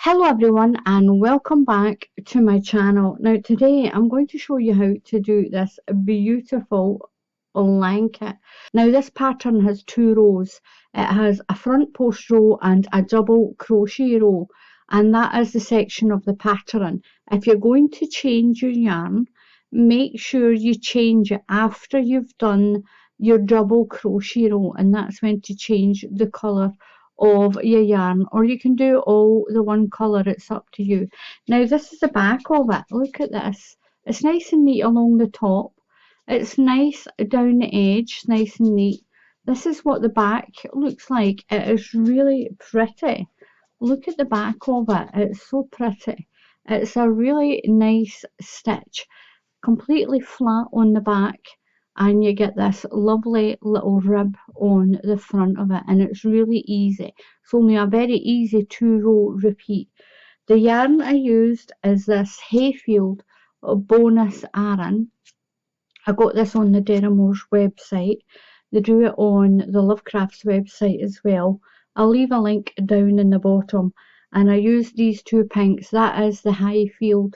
Hello everyone and welcome back to my channel. Now today I'm going to show you how to do this beautiful blanket. Now this pattern has two rows. It has a front post row and a double crochet row, and that is the section of the pattern. If you're going to change your yarn, make sure you change it after you've done your double crochet row, and that's when to change the colour of your yarn, or you can do all the one colour, it's up to you. Now this is the back of it. Look at this, it's nice and neat along the top, it's nice down the edge, nice and neat. This is what the back looks like. It is really pretty. Look at the back of it, it's so pretty. It's a really nice stitch, completely flat on the back, and you get this lovely little rib on the front of it, and it's really easy. It's only a very easy 2-row repeat. The yarn I used is this Hayfield bonus Aran. I got this on the Deramores website. They do it on the Lovecrafts website as well. I'll leave a link down in the bottom. And I used these two pinks. That is the Hayfield.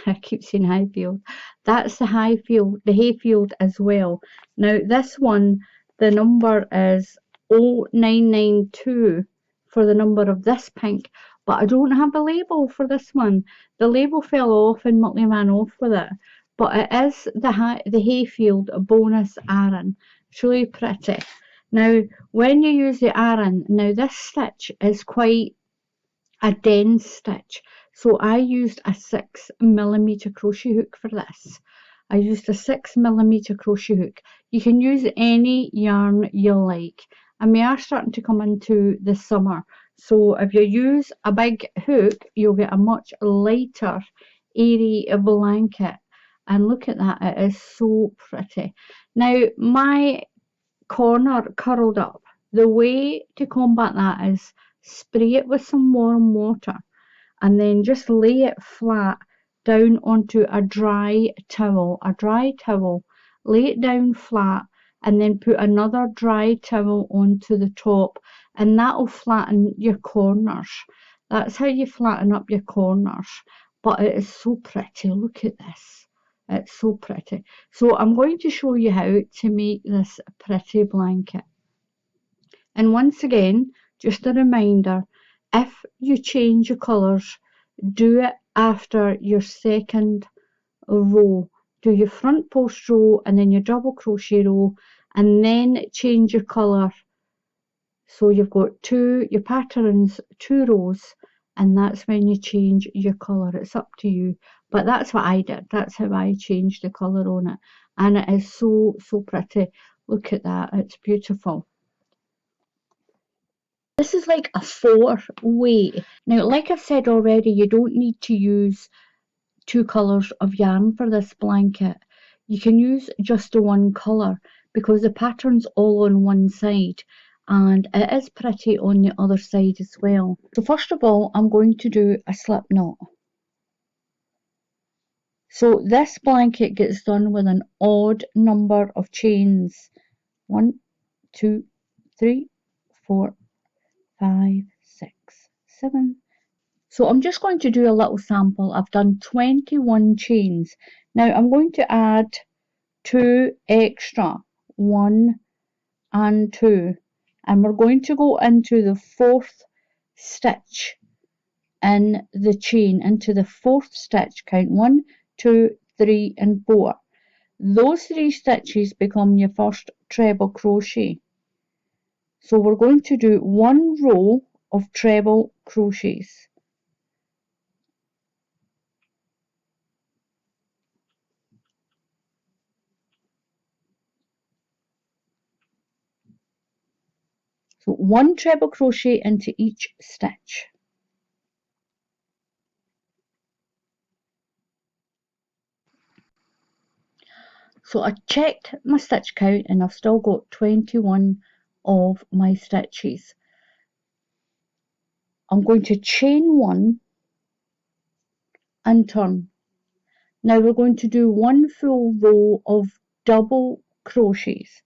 I keep saying Highfield. That's the Hayfield as well. Now this one, the number is 0992 for the number of this pink, but I don't have a label for this one. The label fell off and Mutley ran off with it. But it is the Hayfield bonus Aran. It's really pretty. Now when you use the Aran, now this stitch is quite a dense stitch, so I used a 6mm crochet hook for this. I used a 6mm crochet hook. You can use any yarn you like, and we are starting to come into the summer, so if you use a big hook you'll get a much lighter airy blanket. And look at that, it is so pretty. Now my corner curled up. The way to combat that is spray it with some warm water and then just lay it flat down onto a dry towel. Lay it down flat and then put another dry towel onto the top, and that'll flatten your corners. That's how you flatten up your corners. But it is so pretty. Look at this. It's so pretty. So I'm going to show you how to make this pretty blanket. And once again, just a reminder, if you change your colours, do it after your second row. Do your front post row and then your double crochet row, and then change your colour. So you've got your pattern's 2 rows, and that's when you change your colour. It's up to you. But that's what I did. That's how I changed the colour on it. And it is so, so pretty. Look at that. It's beautiful. This is like a 4-way. Now, like I've said already, you don't need to use 2 colours of yarn for this blanket. You can use just the one colour because the pattern's all on one side and it is pretty on the other side as well. So first of all, I'm going to do a slip knot. So this blanket gets done with an odd number of chains. 1, 2, 3, 4, 5, 6, 7. So I'm just going to do a little sample. I've done 21 chains. Now I'm going to add 2 extra, 1 and 2, and we're going to go into the 4th stitch in the chain, into the 4th stitch. Count 1, 2, 3 and 4. Those 3 stitches become your first treble crochet. So we're going to do 1 row of treble crochets. So 1 treble crochet into each stitch. So I checked my stitch count and I've still got 21 of my stitches. I'm going to chain 1 and turn. Now we're going to do 1 full row of double crochets.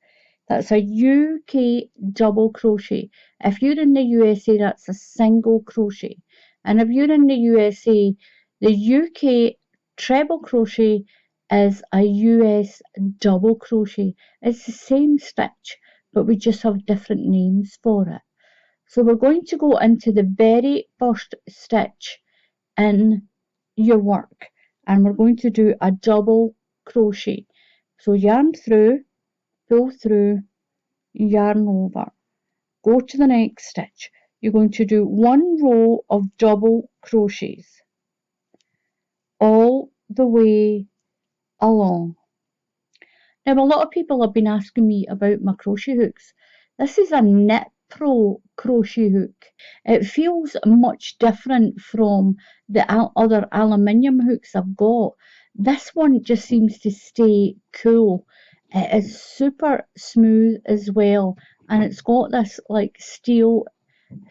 That's a UK double crochet. If you're in the USA, that's a single crochet. And if you're in the USA, the UK treble crochet is a US double crochet. It's the same stitch, but we just have different names for it. So we're going to go into the very first stitch in your work, and we're going to do a double crochet. So yarn through, pull through, yarn over, go to the next stitch. You're going to do one row of double crochets all the way along. Now, a lot of people have been asking me about my crochet hooks. This is a Knit Pro crochet hook. It feels much different from the other aluminium hooks I've got. This one just seems to stay cool. It is super smooth as well, and it's got this like steel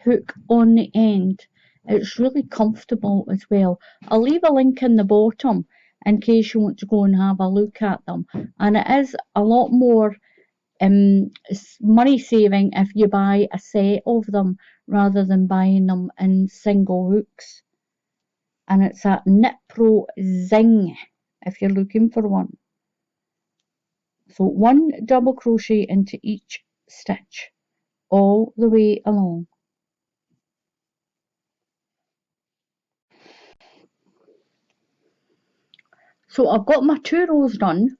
hook on the end. It's really comfortable as well. I'll leave a link in the bottom in case you want to go and have a look at them, and it is a lot more money saving if you buy a set of them rather than buying them in single hooks. And it's a Knit Pro Zing if you're looking for one. So one double crochet into each stitch all the way along. So I've got my 2 rows done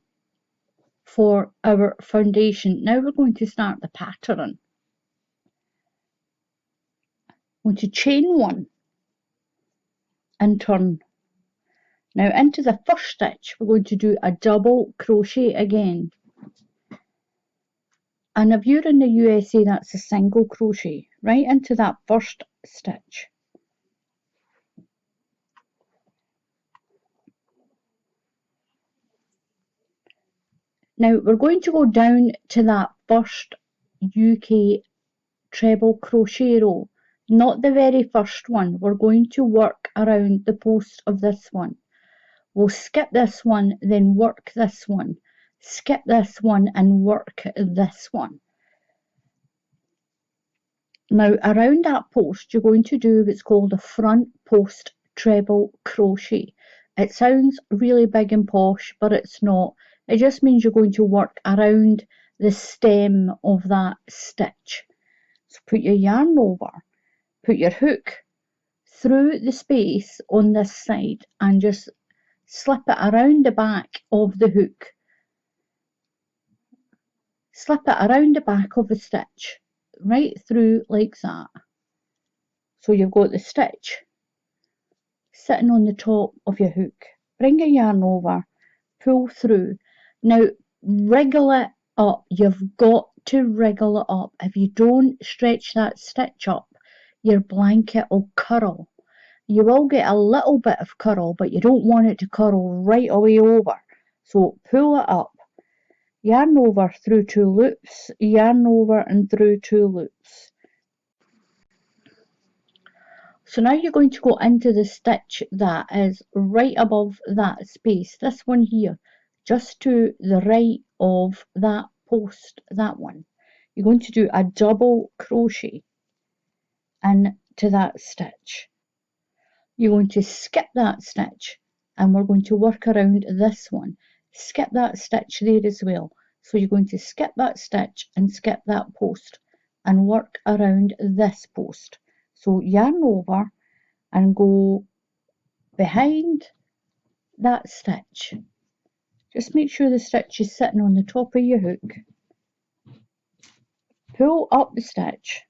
for our foundation. Now we're going to start the pattern. I'm going to chain 1 and turn. Now into the first stitch we're going to do a double crochet again. And if you're in the USA, that's a single crochet right into that first stitch. Now we're going to go down to that first UK treble crochet row, not the very first one. We're going to work around the post of this one. We'll skip this one, then work this one, skip this one and work this one. Now around that post you're going to do what's called a front post treble crochet. It sounds really big and posh, but it's not. It just means you're going to work around the stem of that stitch. So put your yarn over, put your hook through the space on this side and just slip it around the back of the hook. Slip it around the back of the stitch, right through like that. So you've got the stitch sitting on the top of your hook. Bring your yarn over, pull through. Now wriggle it up. You've got to wriggle it up. If you don't stretch that stitch up, your blanket will curl. You will get a little bit of curl, but you don't want it to curl right away over. So pull it up. Yarn over through 2 loops, yarn over and through 2 loops. So now you're going to go into the stitch that is right above that space, this one here, just to the right of that post, that one. You're going to do a double crochet into that stitch. You're going to skip that stitch and we're going to work around this one. Skip that stitch there as well. So you're going to skip that stitch and skip that post and work around this post. So yarn over and go behind that stitch. Just make sure the stitch is sitting on the top of your hook. Pull up the stitch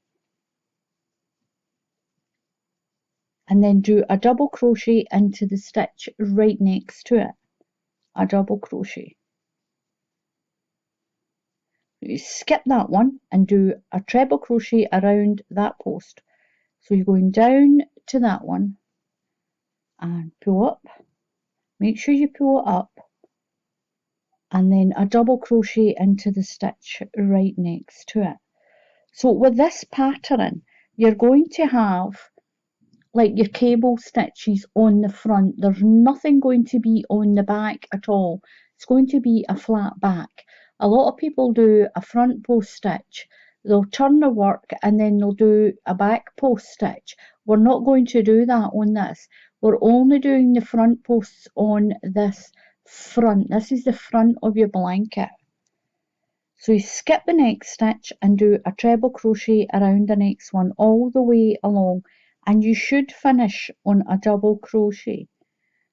and then do a double crochet into the stitch right next to it. A double crochet. You skip that one and do a treble crochet around that post. So you're going down to that one and pull up. Make sure you pull it up and then a double crochet into the stitch right next to it. So with this pattern, you're going to have like your cable stitches on the front. There's nothing going to be on the back at all. It's going to be a flat back. A lot of people do a front post stitch, they'll turn the work and then they'll do a back post stitch. We're not going to do that on this. We're only doing the front posts on this front. This is the front of your blanket. So you skip the next stitch and do a treble crochet around the next one all the way along, and you should finish on a double crochet.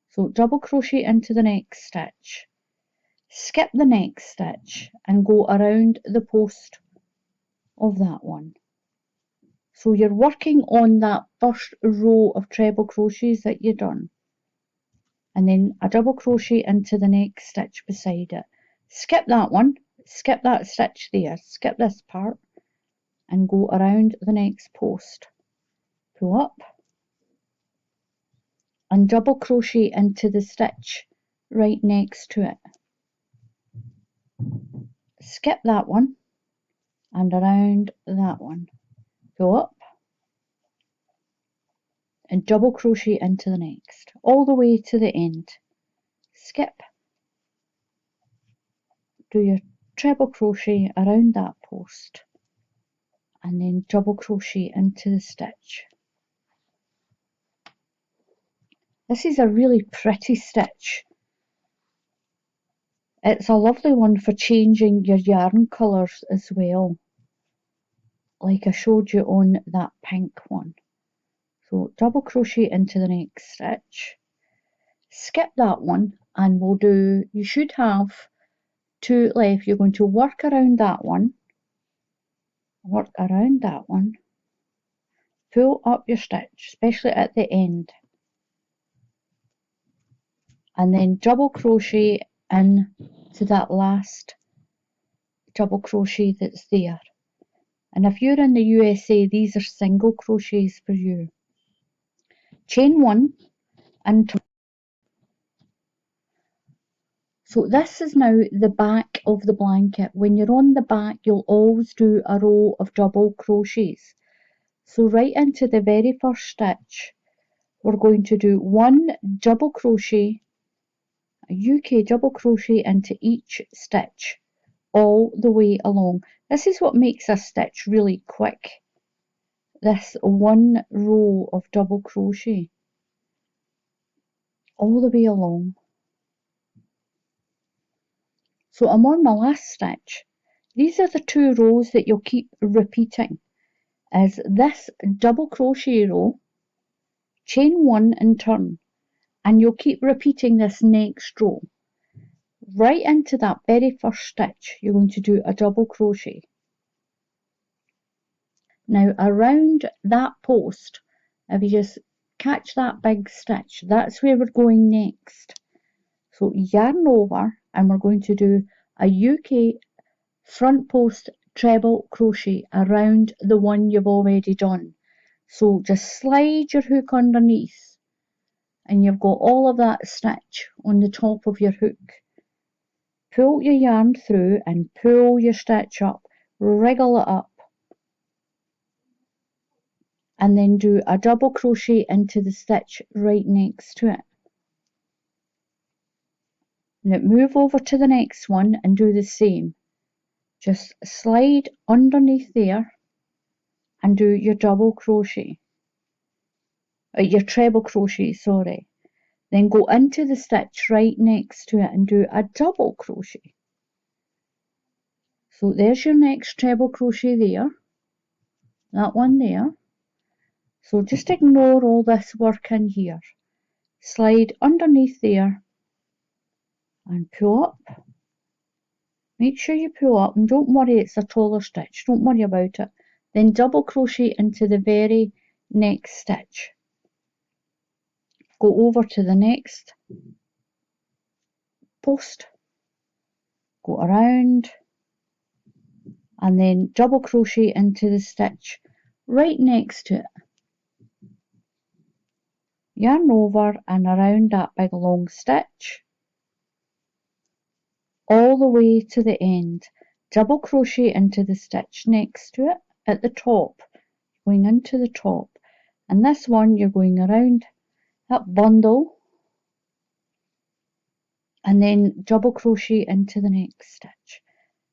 So double crochet into the next stitch, skip the next stitch and go around the post of that one. So you're working on that first row of treble crochets that you've done, and then a double crochet into the next stitch beside it. Skip that one, skip that stitch there, skip this part and go around the next post. Pull up and double crochet into the stitch right next to it. Skip that one and around that one. Go up and double crochet into the next, all the way to the end. Skip, do your treble crochet around that post and then double crochet into the stitch. This is a really pretty stitch. It's a lovely one for changing your yarn colours as well, like I showed you on that pink one. So double crochet into the next stitch, skip that one, and we'll do, you should have two left. You're going to work around that one, work around that one, pull up your stitch, especially at the end, and then double crochet in to that last double crochet that's there. And if you're in the USA, these are single crochets for you. Chain one and so this is now the back of the blanket. When you're on the back, you'll always do a row of double crochets. So right into the very first stitch, we're going to do one double crochet, a UK double crochet into each stitch all the way along. This is what makes a stitch really quick. This one row of double crochet all the way along. So I'm on my last stitch. These are the two rows that you'll keep repeating. Is this double crochet row, chain one and turn, and you'll keep repeating this next row. Right into that very first stitch, you're going to do a double crochet. Now around that post, if you just catch that big stitch, that's where we're going next. So yarn over and we're going to do a UK front post treble crochet around the one you've already done. So just slide your hook underneath and you've got all of that stitch on the top of your hook. Pull your yarn through and pull your stitch up, wriggle it up, and then do a double crochet into the stitch right next to it. Now move over to the next one and do the same. Just slide underneath there and do your double crochet, your treble crochet, sorry. Then go into the stitch right next to it and do a double crochet. So there's your next treble crochet there, that one there. So just ignore all this work in here. Slide underneath there and pull up. Make sure you pull up and don't worry, it's a taller stitch, don't worry about it. Then double crochet into the very next stitch. Go over to the next post, go around and then double crochet into the stitch right next to it. Yarn over and around that big long stitch all the way to the end. Double crochet into the stitch next to it at the top, going into the top, and this one you're going around that bundle and then double crochet into the next stitch.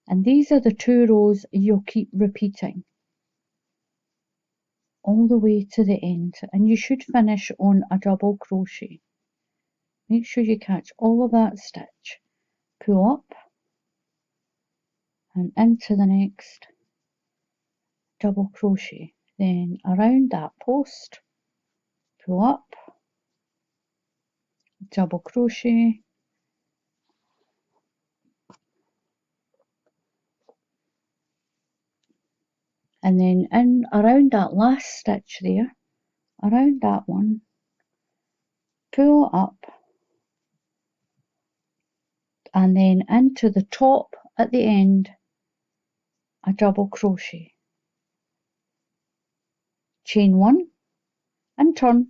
And these are the 2 rows you'll keep repeating all the way to the end, and you should finish on a double crochet. Make sure you catch all of that stitch, pull up and into the next double crochet, then around that post, pull up, double crochet, and then in around that last stitch there, around that one, pull up, and then into the top at the end, a double crochet, chain 1 and turn,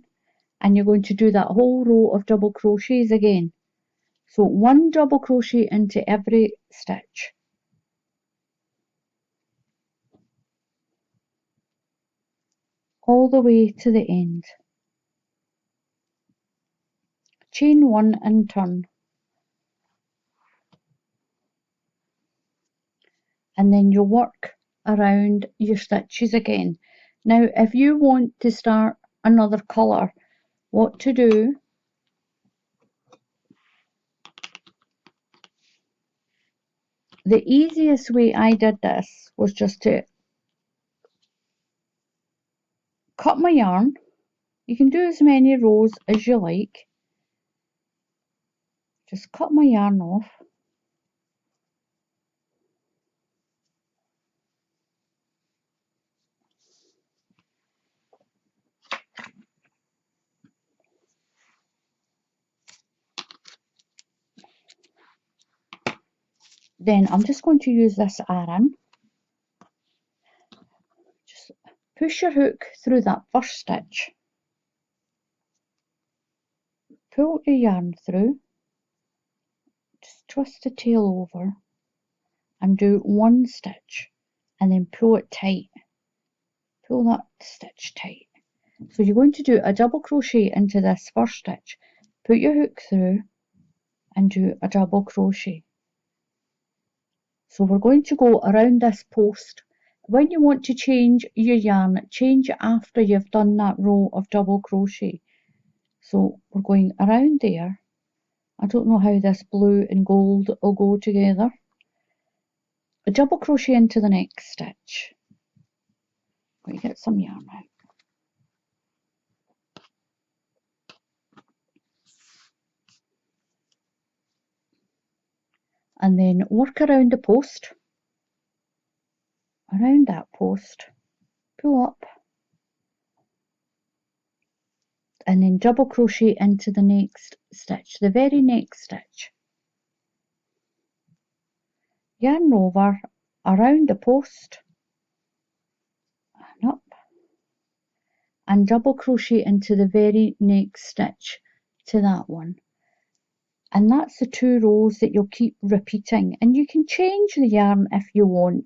and you're going to do that whole row of double crochets again. So 1 double crochet into every stitch, all the way to the end, chain 1 and turn, and then you'll work around your stitches again. Now if you want to start another colour, what to do, the easiest way I did this was just to cut my yarn. You can do as many rows as you like. Just cut my yarn off. Then I'm just going to use this Aran. Just push your hook through that first stitch. Pull your yarn through. Just twist the tail over and do 1 stitch and then pull it tight. Pull that stitch tight. So you're going to do a double crochet into this first stitch, put your hook through and do a double crochet. So we're going to go around this post. When you want to change your yarn, change it after you've done that row of double crochet. So we're going around there. I don't know how this blue and gold will go together. A double crochet into the next stitch. I'm going to get some yarn out. And then work around the post, around that post, pull up, and then double crochet into the next stitch, the very next stitch. Yarn over, around the post, and up, and double crochet into the very next stitch to that one. And that's the 2 rows that you'll keep repeating, and you can change the yarn if you want.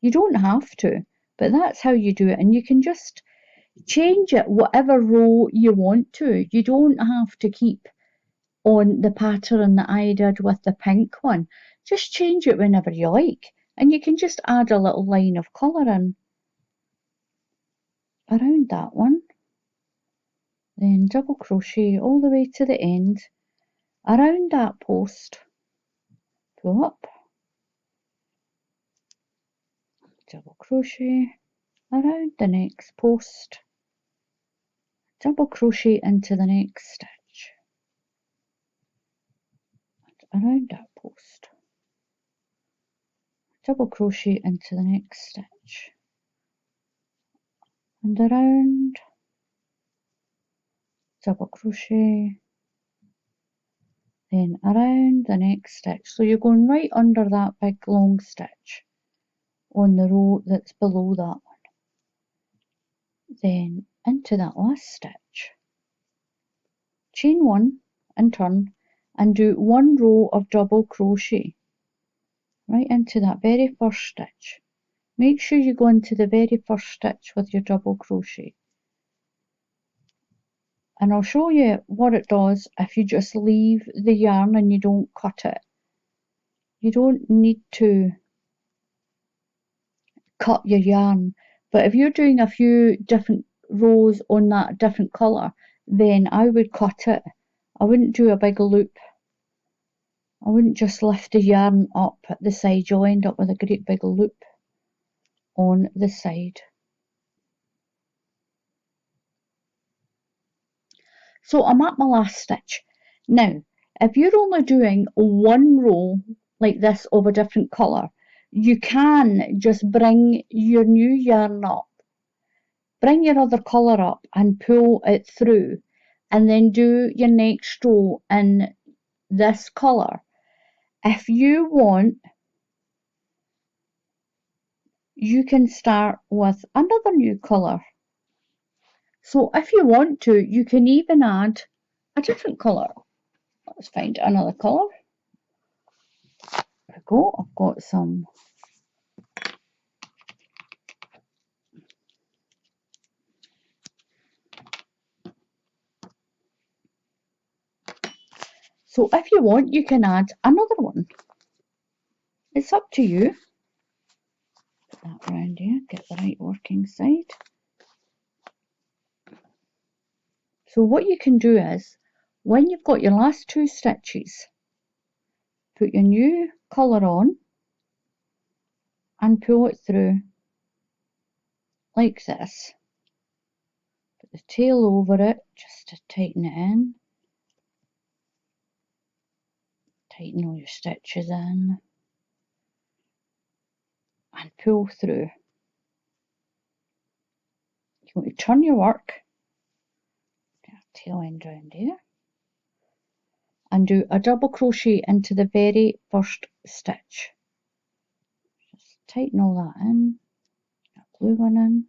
You don't have to, but that's how you do it, and you can just change it whatever row you want to. You don't have to keep on the pattern that I did with the pink one. Just change it whenever you like, and you can just add a little line of colour in around that one, then double crochet all the way to the end, around that post, pull up, double crochet, around the next post, double crochet into the next stitch, and around that post, double crochet into the next stitch, and around, double crochet, then around the next stitch. So you're going right under that big long stitch on the row that's below that one, then into that last stitch, chain 1 and turn, and do 1 row of double crochet right into that very first stitch. Make sure you go into the very first stitch with your double crochet, and I'll show you what it does if you just leave the yarn and you don't cut it. You don't need to cut your yarn. But if you're doing a few different rows on that different colour, then I would cut it. I wouldn't do a big loop. I wouldn't just lift the yarn up at the side. You'll end up with a great big loop on the side. So I'm at my last stitch. Now, if you're only doing one row like this of a different colour, you can just bring your new yarn up, bring your other colour up and pull it through, and then do your next row in this colour. If you want, you can start with another new colour. So if you want to, you can even add a different colour. Let's find another colour. There we go. I've got some. So if you want, you can add another one. It's up to you. Put that around here, get the right working side. So what you can do is, when you've got your last two stitches, put your new colour on and pull it through like this. Put the tail over it just to tighten it in. Tighten all your stitches in and pull through. You want to turn your work, get a tail end round here, and do a double crochet into the very first stitch. Just tighten all that in, a blue one in,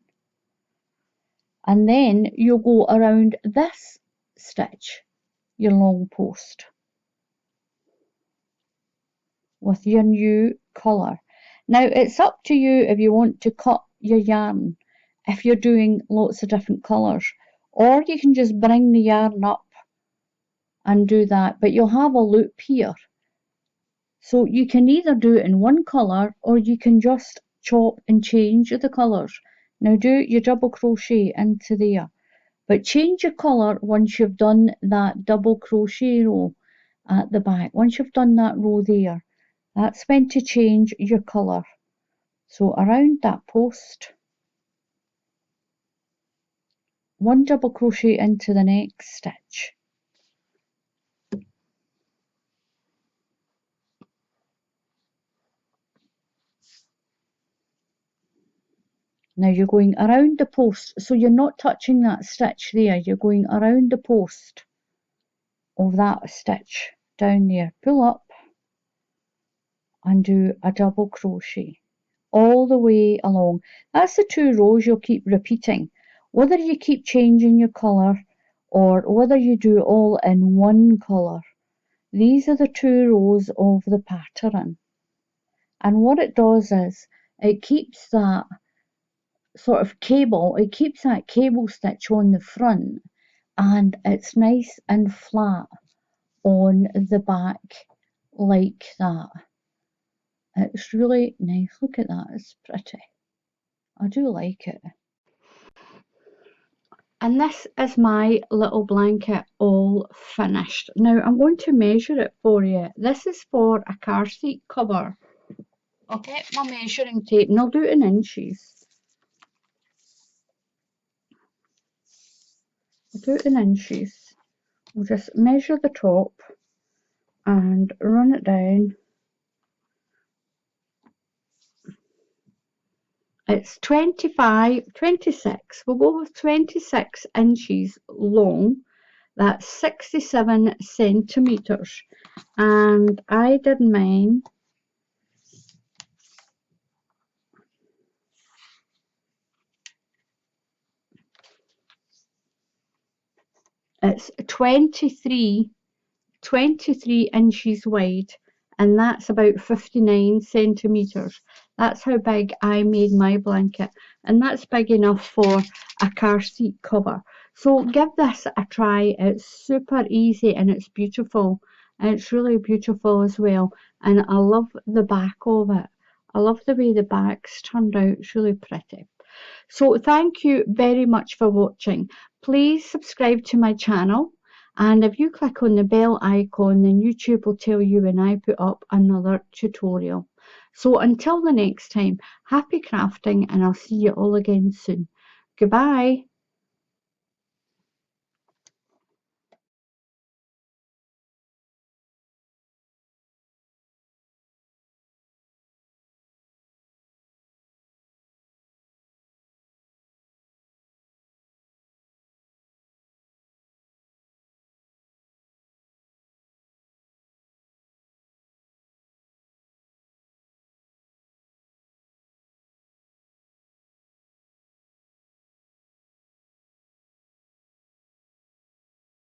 and then you'll go around this stitch, your long post, with your new colour. Now it's up to you if you want to cut your yarn if you're doing lots of different colours, or you can just bring the yarn up and do that, but you'll have a loop here. So you can either do it in one colour or you can just chop and change the colours. Now do your double crochet into there, but change your colour once you've done that double crochet row at the back. Once you've done that row there, that's when to change your colour. So around that post, one double crochet into the next stitch. Now you're going around the post, so you're not touching that stitch there, you're going around the post of that stitch down there. Pull up and do a double crochet all the way along. That's the two rows you'll keep repeating, whether you keep changing your colour or whether you do it all in one colour. These are the two rows of the pattern, and what it does is it keeps that sort of cable, it keeps that cable stitch on the front, and it's nice and flat on the back like that. It's really nice. Look at that, it's pretty. I do like it. And this is my little blanket all finished. Now I'm going to measure it for you. This is for a car seat cover. I'll get my measuring tape and I'll do it in inches. I'll do it in inches. We'll just measure the top and run it down. It's 26, we'll go with 26 inches long. That's 67 centimetres. And I did mine. It's 23 inches wide, and that's about 59 centimetres. That's how big I made my blanket, and that's big enough for a car seat cover. So give this a try. It's super easy and it's beautiful. And it's really beautiful as well, and I love the back of it. I love the way the back's turned out. It's really pretty. So thank you very much for watching. Please subscribe to my channel, and if you click on the bell icon, then YouTube will tell you when I put up another tutorial. So until the next time, happy crafting, and I'll see you all again soon. Goodbye.